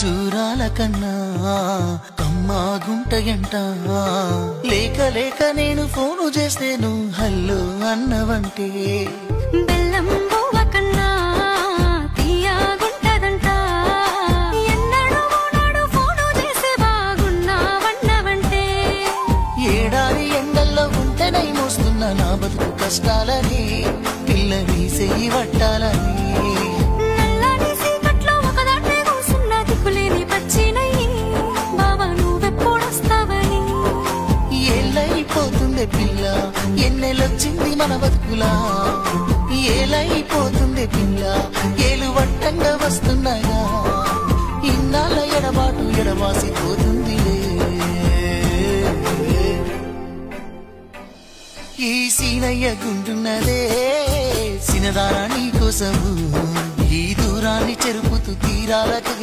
ఖర్జూరాల కన్నా కమ్మాగుంటయంట లేక లేక నేను ఫోను చేస్తేను హల్లో అన్నవంటే బెల్లం బువ్వ కన్నా తీయగుంటదంట ఎన్నడూ నాడు ఫోను చేసి బాగున్నావన్నవంటే ఏడాది ఎండల్లో ఉంటేనై మోస్తున్న నా బతుకు కష్టాలని పిల్లని చెయ్యి పట్టాలని పిల్ల ఎన్నెలొచ్చింది మన బతుకులా ఏలైపోతుంది పిల్ల ఏలు వట్టంగా వస్తున్నాయా ఇన్నాళ్ళ ఎడబాటు ఎడవాసిపోతుంది ఈ సీనయ్య గుంటున్నదే సినదారా నీ కోసము ఈ దూరాన్ని చెరుపుతూ తీరాలకు